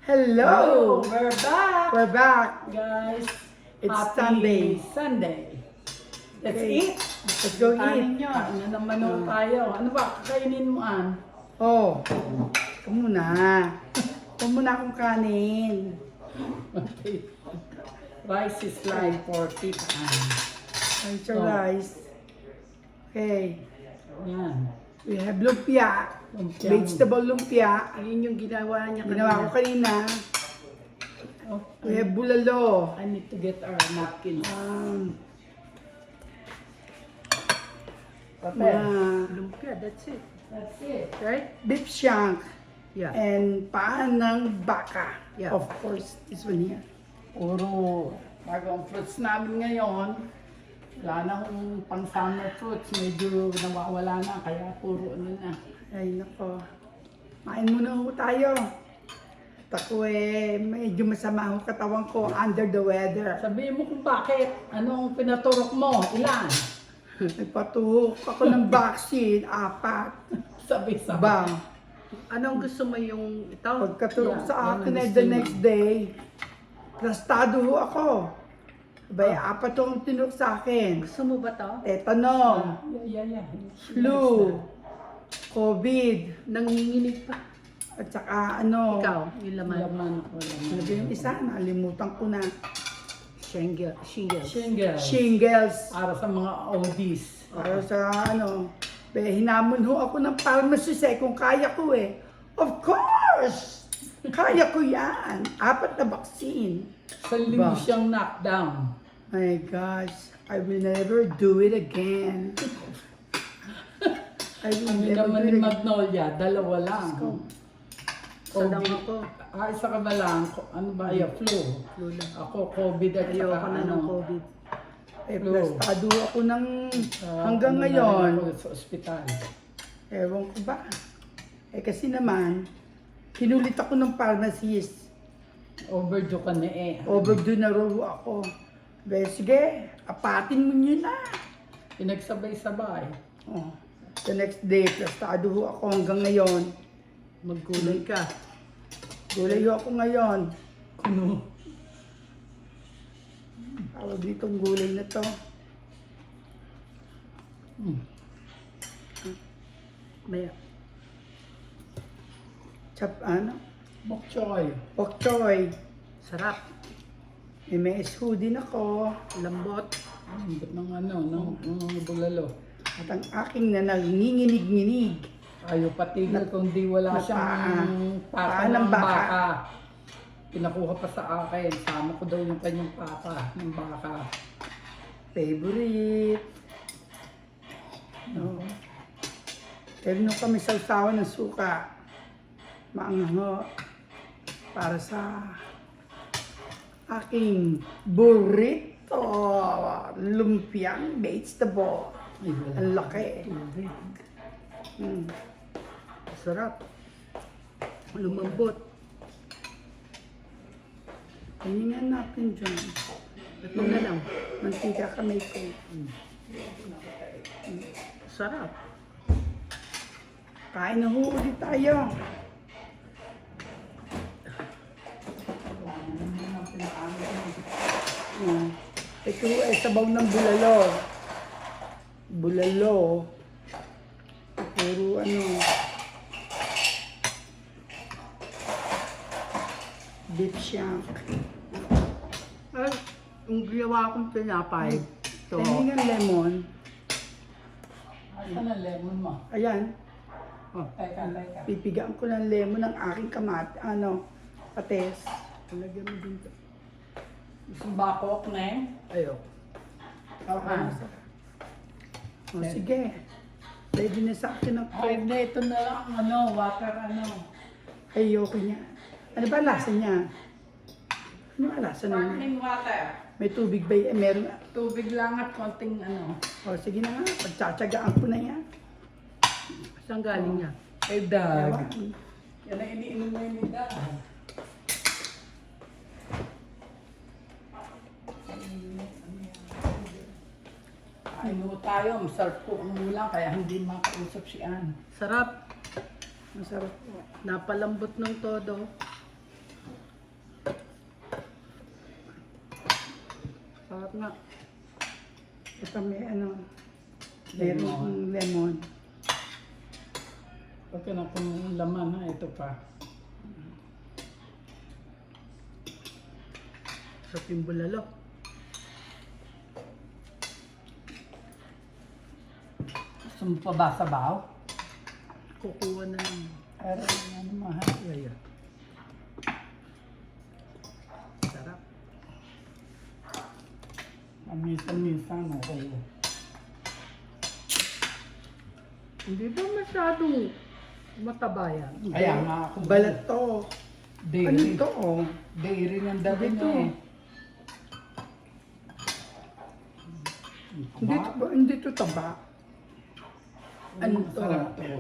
Hello! We're back! We're back. Guys, It's happy Sunday. Sunday. Let's Okay. eat. Let's go Kanin eat. nyo. Ano naman tayo? Ano ba? Kakainin mo, An? Oh, ito muna. Ito muna akong kanin. Okay. Rice is like 40. Rice or Oh. rice. Okay. Yan. We have lumpia. Lumpia. Vegetable lumpia. Yun yung ginawa niya Ginawa ko kanina. Oh, We have bulalo. I need to get our napkins. Lumpia, that's it. That's it. Right? Beef shank. Yeah. And paan ng baka. Yeah. Of course, this one here. Puro bagong fruits namin ngayon. Wala na akong pang summer fruits. Medyo nawawala na. Kaya puro ano na. Ay, nako. Main muna ho tayo. Ako medyo masama ho katawan ko, under the weather. Sabihin mo kung bakit. Anong pinaturok mo? Ilan? Nagpatuhok ako ng vaccine, 4. Sabi-sabi. Bang. Anong gusto mo yung ito? Pagkaturok Yeah, sa yan akin ang ay gusto the niya. next day, plastado ho ako. Abay, 4 ang tinurok sa akin. Gusto mo ba to? Tetano, Yeah. flu, COVID, Nanginginig pa. at saka ano, Ikaw, yung laman. Laman ko ano ba yung isa? Nalimutan ko na. Shingles. Shingles. Shingles. Para sa mga oldies. Para sa ano, hinamon ho ako ng pharmacist kung kaya ko eh. Of course! Kaya ko yan. 4 na vaccine. Sa linggo Ba? siyang knockdown. My gosh, I will never do it again. I will Kami never naman do ni it again. Magnolia, dalawa lang. Isa lang ako. Isa ka ba lang? Ano ba? Flu. Flu lang. Ako, COVID at Ayoko saka na ano. ng COVID. Eh, plastado ako ng hanggang ano na rin ngayon. ako sa ospital. Ewan ko ba? Eh kasi naman, kinulit ako ng pharmacist. Overdue ka na eh. Overdue na raw ako. Be, sige, apatin mo nyo na. Pinagsabay-sabay. Oh, the next day, plastado ho ako hanggang ngayon. Magkulay ka. Gulay ho ako ngayon. Ano? Tawag ditong gulay na to. Maya. Ano? Bok choy. Bok choy. Sarap. MSU din ako. Lambot. Ba't ng ano, ng bulalo. At ang aking na nanginginig-nginig. Ayaw patigil kung di wala na siyang paa papa ng ng baka. baka. Pinakuha pa sa akin. Sama ko daw yung kanyang papa ng baka. Favorite. No. Pero nung kami sausawan ng suka, maangho para sa aking burrito. Lumpiang vegetable. Ay, wala. Ang laki. Sarap. Lumambot. Tingnan natin dyan. Ito na lang. Mantika kamay ko. Sarap. Kain na ho ulit tayo. Ito ay sabaw ng bulalo. Bulalo. Puro ano. Beef shank. Ay, yung ginawa kong tinapay. Ito. Tingnan lemon. Asan ang lemon mo? Ayan. Teka. Pipigaan ko ng lemon ng aking pates. Talagyan mo din ito. Gusto ba ako, Neng? Ayoko. Okay. O sige. Ready na sa akin ang Ay, na ito na lang, ano, water, ano. ayoko niya. Ano ba lasa niya? Ano ba lasa niya? Sparkling water. May tubig ba? Meron. Tubig lang at konting ano. O sige na nga. Pagtsatsagaan ko na yan. Saan galing niya? Ay, dag. Yan ang iniinom mo yung dag. Ano tayo, masarap po ang ulam, kaya hindi makausap si Ann. Sarap. Masarap po. Napalambot ng todo. nga. Ito may ano, Lemon. merong lemon. Pagka na kung laman ha, ito pa. Sa pimbulalo. Gusto mo pa ba sabaw? Kukuha na lang. Pero ano mahal. Ayan. Sarap. Minsan-minsan okay. Hindi ba masyadong mataba yan? Kaya nga ako. Balat to. Ano Dairy. to oh? Dairy ng dati Ito. niya eh. Hindi to taba. Ano to? Sarap to.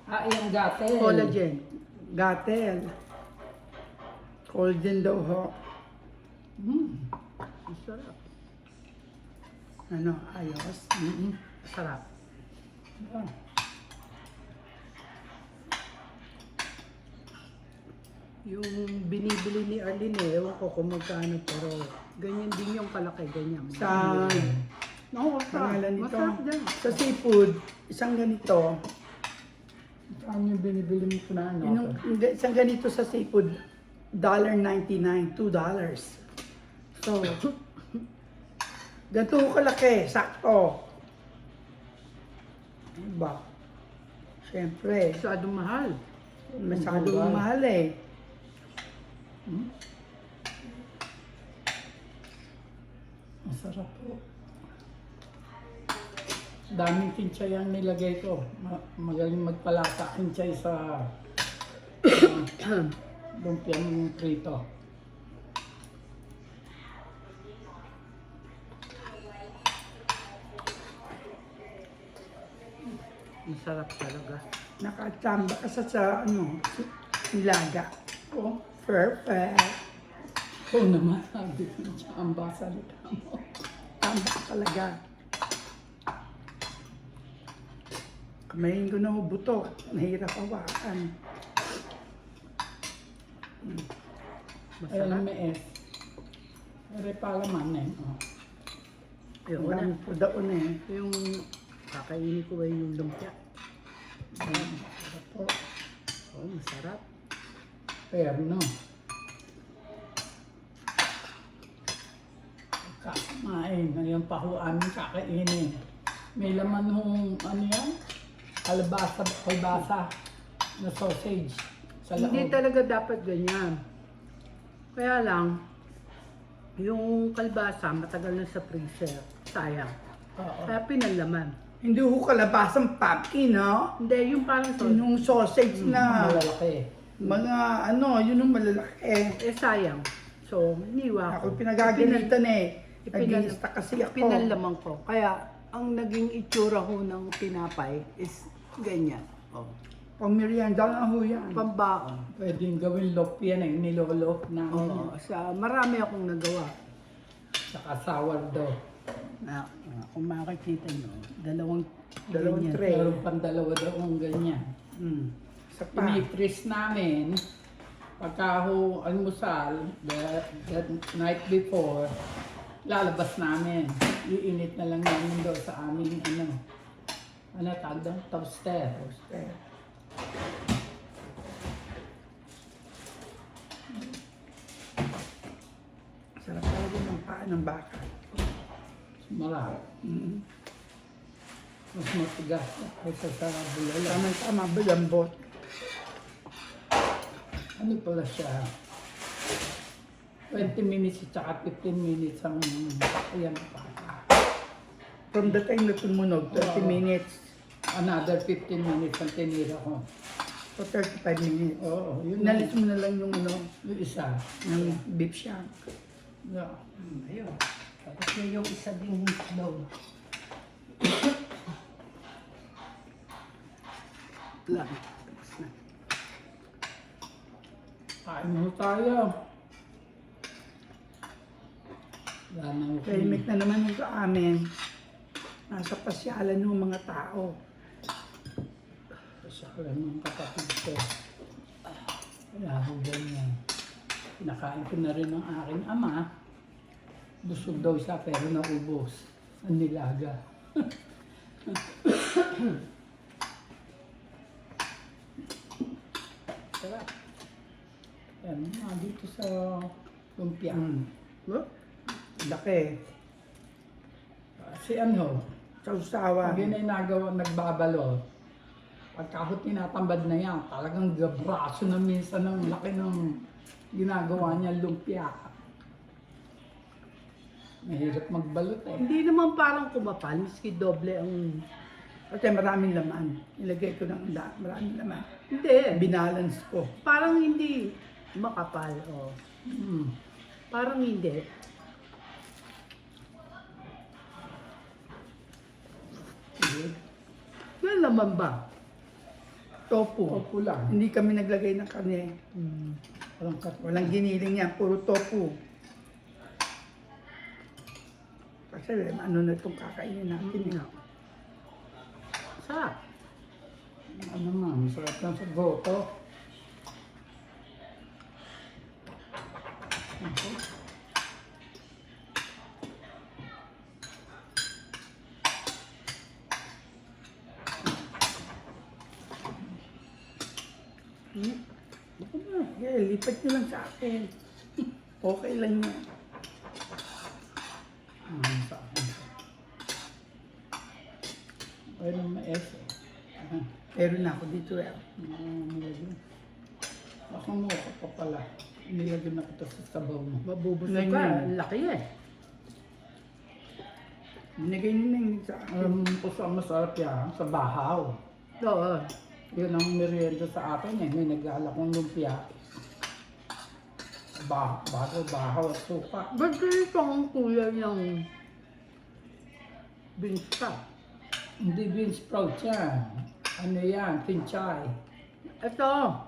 Ah, yung gatel. Collagen. Gatel. Collagen daw ho. Ang sarap. Ano, ayos. Sarap. Ah. Yung binibili ni Arlene, ewan ko kung magkano, pero ganyan din yung kalaki, ganyan. Sa Oo, pangalan nito. masarap din. Sa seafood, isang ganito. Saan yung binibili mo na ano? Isang ganito sa seafood, $1.99, $2. So, ganito ko kalaki, sakto. Diba? Siyempre, Masyadong mahal. masyadong mahal eh. Masarap po. Daming kinchay ang nilagay ko. Magaling magpalasa kinchay sa lumpiang prito. Ang sarap talaga. Nakachamba ka sa ano, nilaga. Oh, Perfect. oo naman. Sabi ko siya ang basalita mo. Tamba ka talaga. Kamayin ko na ho buto. Nahirap hawakan. Ayan Masarap. may S. Pero palaman eh. Oh. Ayun Ang na. dami po daon eh. Yung kakainin ko ay yung lumpia. Masarap po. Oh, masarap. Pero no. Kakain. Ngayon pa ho aming kakainin. May laman hong ano yan? Kalbasa na sausage sa loob. Hindi talaga dapat ganyan. Kaya lang, yung kalbasa matagal na sa freezer. Sayang. Oo. Kaya pinalaman. Hindi ho kalabasang pumpkin, no? Hindi, yung parang Yung sausage na Malalaki. mga ano, yun yung malalaki. sayang. So, iniwa ko. Ako pinagagalitan eh. Ipinal- Nag-iista kasi ako. Pinalaman ko. Kaya, ang naging itsura ho ng tinapay is ganyan. Oh. Pang merienda na ho yan. Pambaon. Pwedeng gawin loaf yan eh. Niloloaf namin Oo. yan. Marami akong nagawa. Saka sourdough. Kung makikita nyo, dalawang Dalawang ganyan. tray. Meron pang dalawa daw ang ganyan. Sa pa. Ini-freeze namin. Pagka ho almusal, the night before, lalabas namin. Iinit na lang namin doon sa aming ano tawag doon? Toaster. Toaster. Sarap talaga ng paa ng baka. Marami. Mm. Mas matigas kaysa sa bulalo. Tama-tama, balambot. Ano pala siya? 20 minutes at saka 15 minutes ang ayan pa. From the time na tumunog, 30 Oo. minutes Another 15 minutes ang tinira ko. to 35 minutes. Oo, yun Inalis mo na lang yung ano, yung isa. ng beef shank. Yeah. Ayun. Tapos na yung isa ding daw. Lang. Tapos na. Kain mo tayo. Wala na ako. Tahimik na naman yung sa amin. Nasa pasyalan ng mga tao. Pasakala ng kapatid ko. Kaya ako ganyan. Pinakain ko na rin ng aking ama. Busog daw siya pero naubos. Ang nilaga. Sarap. Yan, dito sa lumpia. Oh, laki. Si ano, Sausawan. pag yun ay nagbabalo, pagkahot tinatambad na yan, talagang gabraso na minsan ng laki ng ginagawa niya lumpia. Mahirap magbalot eh. Hindi naman parang kumapal, miski doble ang... Kasi maraming laman. Ilagay ko ng maraming laman. Hindi. Binalance ko. Parang hindi makapal. Oh. Mm. Parang hindi. Sige. Yan naman ba? Tofu. Opo lang. Hindi kami naglagay ng karne. Walang kat. Walang giniling yan. Puro tofu. Kasi ano na itong kakainin natin. No. Sarap. Ano man, sarap lang sa goto. Ako. Ako na. Yeah, lipat nyo lang sa akin. Okay lang yan. Sa akin. Pwede naman ma-S eh. Meron na ako dito eh. Nilagyan. Baka mo ka pa pala. Nilagyan na kita sa sabaw mo. Mabubusog Ganyan. ka. Ang laki eh. Binigay nyo na yun sa akin. Kung saan masarap yan, sa bahaw. Oo. Yun ang merienda sa akin eh. May nag-alakong lumpia. Bahaw at suka. Ba't ganito ang kulay ng beans ka? Hindi bean sprout yan. Ano yan? Kinchay. Ito.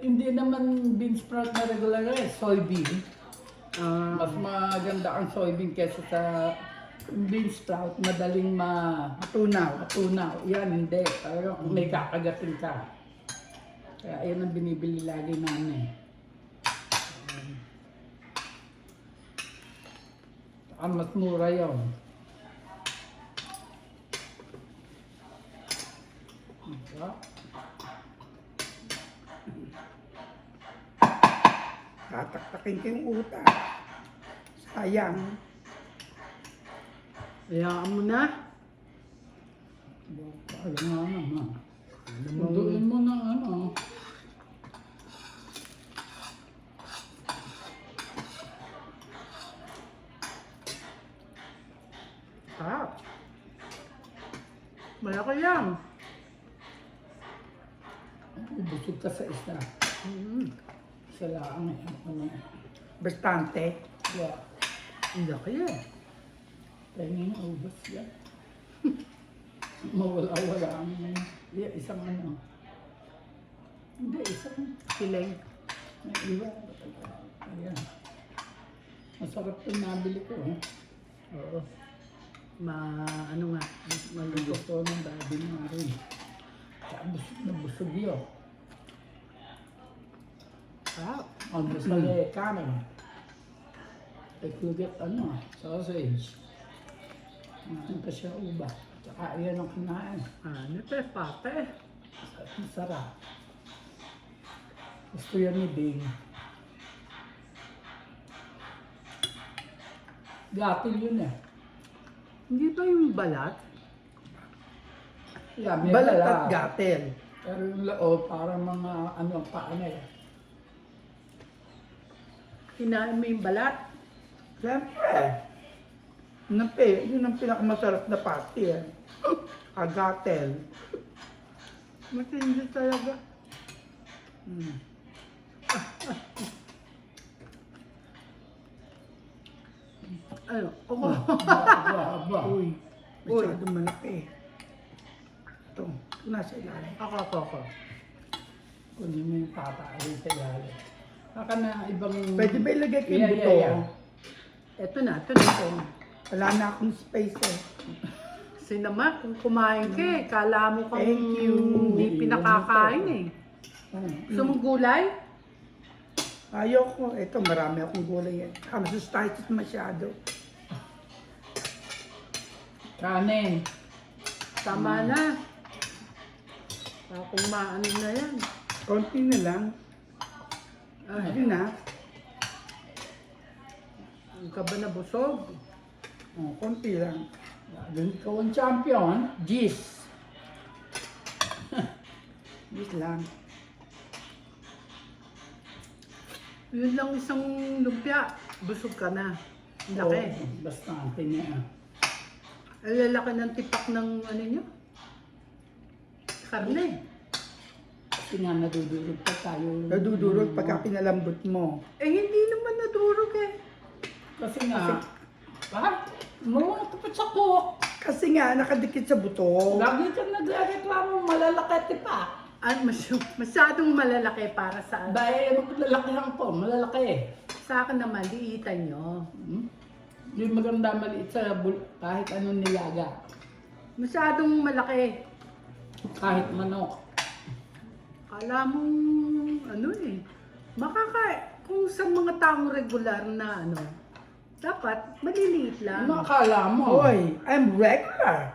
Hindi naman bean sprout na regular eh. Soybean. Ah, Mas maganda ang soybean kesa sa bean sprout. Madaling Tunaw. matunaw. Yan, hindi. Talagang may kakagatin ka. Kaya yan ang binibili lagi namin. Mas mura yun. Diba? Tataktakin ko yung utak. Sayang. hayaan mo na. Ayun nga naman. Sunduin mo ng ano. Sarap. Malaki yan. Busog ka sa isda. Isa lang eh. Ano. Bastante. Yeah. Ang laki eh. Tingin na ubas yan. Mawala-wala ang yeah, isang ano. Hindi, isang Kiling. may iba. Ayan. Masarap yung nabili ko. Eh. Oo. Ano nga. Maluto. Gusto ng daddy nga rin. Kaya busog na busog yun. Sarap. Ang busog eh, kanin. If you get ano, sausage. Ang kasya uba. Tsaka yan ang kinain. Ano ito? Pate. Masarap. Gusto yan ni Bing. Gatil yun eh. Hindi ba yung balat? Yeah, may Balat dala. at gatel. Pero yung loob, parang mga ano, paano eh. Kinain mo yung balat? Siyempre. Yun ang pinakamasarap na pati eh. Agatel. Matindi talaga. Ano? Oo. Aba. Uy, masyadong malaki. Ito, nasa ilalim. Ako. Kunin mo yung tataarin sa ilalim. Baka na ibang... Pwede ba ilagay ko yung buto? Ito na. Wala na akong space eh. Sinama, kung kumain ka eh, kala mo kang Thank you. hindi pinakakain eh. Ano? Gusto mong gulay? Ayoko. Ito, marami akong gulay yan. Masustasis masyado. Kanin. Tama na. Kung maano na yan. Konti na lang. Ay, Yun na. hindi ka ba nabusog? Oh, konti lang. Doon ikaw ang champion. Gis. Gis lang. Yun lang isang lumpia. Busog ka na. Ang laki. Oo, bastante niya. Ang lalaki ng tipak ng ano nyo? Karne. Kasi nga nadudulog pa tayo. Nadudurog pagka pinalambot mo. Eh, hindi naman nadurog eh. Kasi nga, marunong ka pa sa cook. Kasi nga, nakadikit sa buto. Lagi kang nagreklamo, malalaki pa. At masyadong malalaki para sa Dahil malalaki lang po, malalaki. Sa akin naman, liitan nyo. Hindi maganda maliit sa kahit anong nilaga. Masyadong malaki. Kahit manok. Kala mong ano eh. Kung sa mga taong regular na ano, dapat maliliit lang. Ano akala mo? Hoy, I'm regular.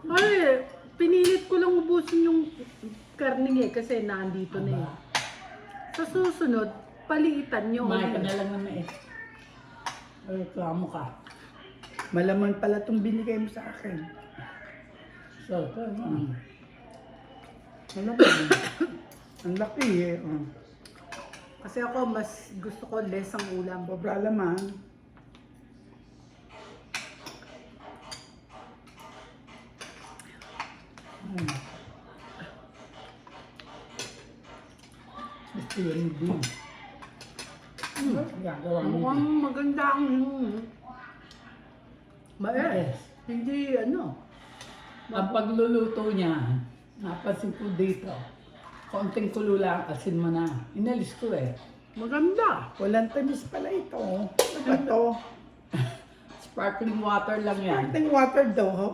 Ay, pinilit ko lang ubusin yung karning eh kasi nandito na eh. Sa susunod, paliitan nyo. Kumain ka na lang na mais. Reklamo ka. Malaman pala itong binigay mo sa akin. So, Ano ba? Ang laki eh. Oh. Kasi ako, mas gusto ko less ang ulam. Sobra laman. gusto yun din. Gagawa mo din. Mukhang maganda ang mais. Hindi ano. Ang pagluluto niya, napansin ko dito, konting kulo lang, asin mo na. Inalis ko eh. Maganda. Walang tamis pala ito. Ano ba ito? Sparkling water lang yan. Sparkling water daw. Ho?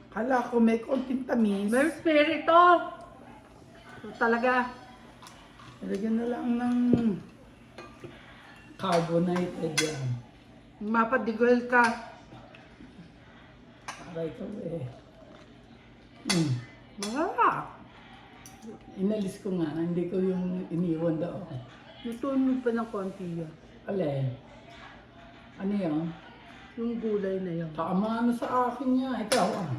Kala ko may konting tamis. May spirito. So, talaga. Lagyan na lang ng... Carbonated yan. Mapadigol ka. Para ito eh. Maganda. Inalis ko nga, hindi ko yung iniwan daw. Lutuin mo pa ng konti yan. Alin? Ano yun? Yung gulay na yan. Tama na sa akin niya. Ikaw ah.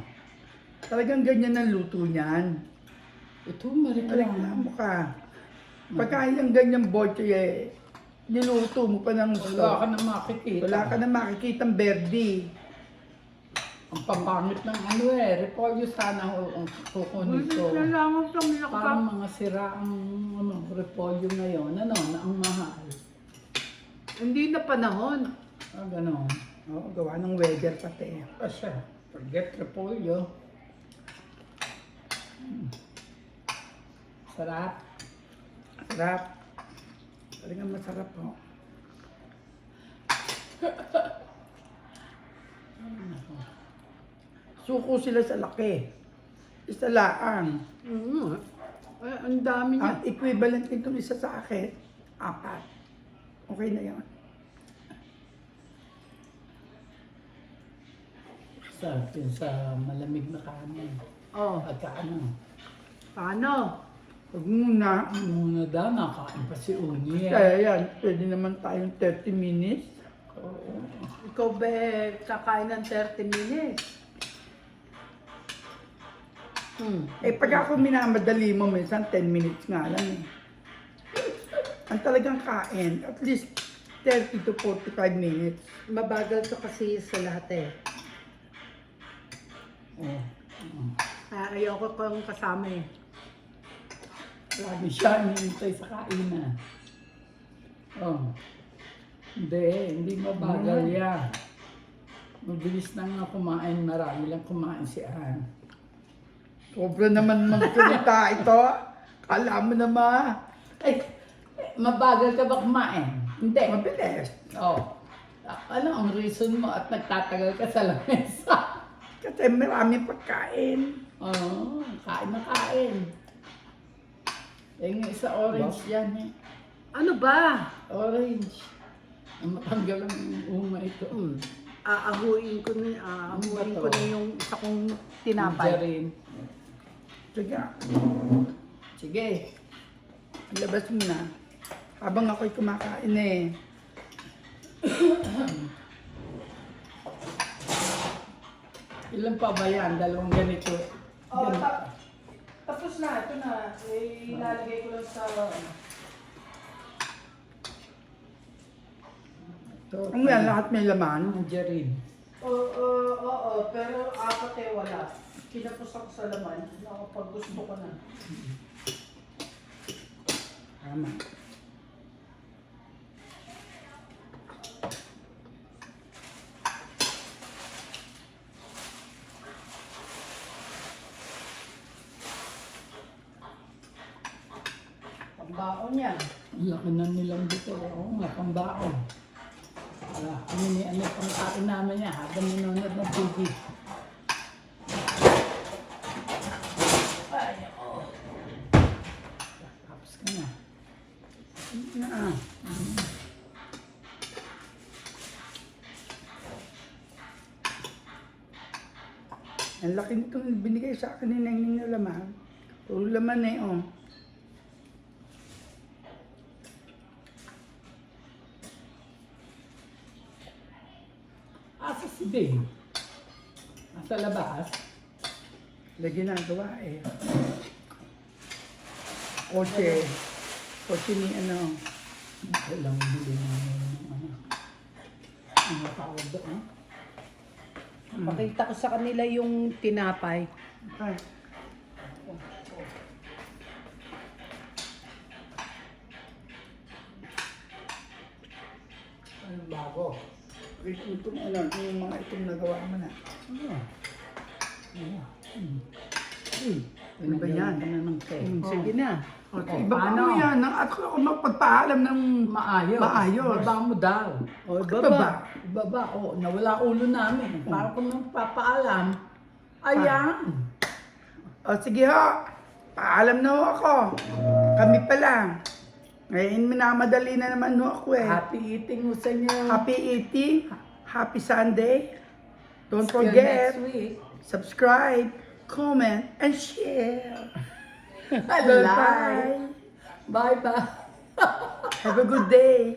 Talagang ganyan ang luto niyan. Ito, mariklamo. Reklamo ka. Pagkain ng ganyang bote eh, niluto mo pa ng Wala ka na makikita. Wala ka na makikitang berde. Ang papangit ng ano eh. Repolyo sana ang kukunin ko. Kailangan pang lakap. Parang mga sira ang ano, repolyo ngayon. Ano, na ang mahal. Hindi na panahon. Ah, gano'n. Oo, gawa ng weather pati. Kasi, forget repolyo. Sarap. Sarap. Talagang masarap po. Suko sila sa laki. Isa laang. Ay, ang dami niya. Ang equivalent nitong isa sa akin, 4. Okay na yan. Sarap yun sa malamig na kanin. Oh, At ano, paano? Huwag muna. muna daw nakain pa si Uni. Kaya yan, pwede naman tayong 30 minutes. Oo. Ikaw ba kakain ng 30 minutes? Eh pag ako minamadali mo, minsan 10 minutes nga lang eh. Ang talagang kain, at least 30 to 45 minutes. Mabagal to kasi sa lahat eh. Oh. Ayoko kang kasama eh. Lagi siya hinihintay sa kainan. Oh. Hindi mabagal yan. Mabilis na nga kumain, marami lang kumain si Ann. Sobra naman magsalita ito. Kala mo naman. Eh, mabagal ka ba kumain? Hindi. Mabilis. Oh. Ano ang reason mo at nagtatagal ka sa lamesa? Kasi maraming pagkain. Oh, kain na kain. Eh, yung isa orange yan eh. Ano ba? Orange. Ang matanggal ang uma ito. Aahuin ko na yung isa kong tinapay. Rin. Sige, Sige. labas mo na. Habang ako'y kumakain eh. Ilan pa ba yan? Dalawang ganito. Ganito. Tapos na, ito na. Ilalagay ko lang sa... Ito. Ang yan, lahat may laman. Rin. Oo, pero apat eh wala. Kinapos ako sa laman. Pag gusto ko na. Tama. Pagbaon yan. Ang laki na nilang dito. Oo nga, pambaon. Wala. Ano pang kain namin yan habang nanonood ng TV. Ay, ako. Tapos ka na. Ah. Ang laki nitong binigay sa akin ni Neng na laman. Puro laman eh, oh. Asa si Dave? Nasa labas? Lagi ginagawa eh. Kotse. Kotse ni ano. Kailang bili namin ng ano. Ano tawag doon? Pakita ko sa kanila yung tinapay. Ay. Anong bago? Itong ano, yung mga itong nagawa mo na. Ano? Ano? Ano ba yan? Ano ng cake? Sige na. Okay, Oh, iba paano? mo yan. Ako magpagpaalam ng Maayos. Maayos. Baba mo daw. O, baba. Baba. O, nawala ulo namin. Para kung magpapaalam. Ayan. O sige ho, paalam na ho ako. Kami pa lang. Ngayon minamadali na naman ho ako eh. Happy eating mo sa inyo. Happy eating, happy Sunday. Don't Till forget, next week. subscribe, comment, and share. Bye. Bye. Bye-bye. Have a good day.